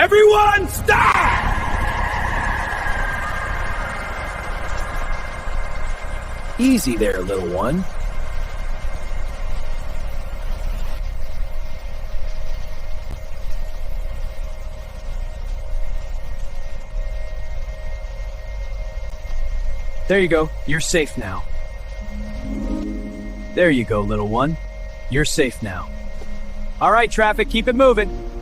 Everyone stop! Easy there, little one. There you go. You're safe now. There you go, little one. You're safe now. All right, traffic, keep it moving.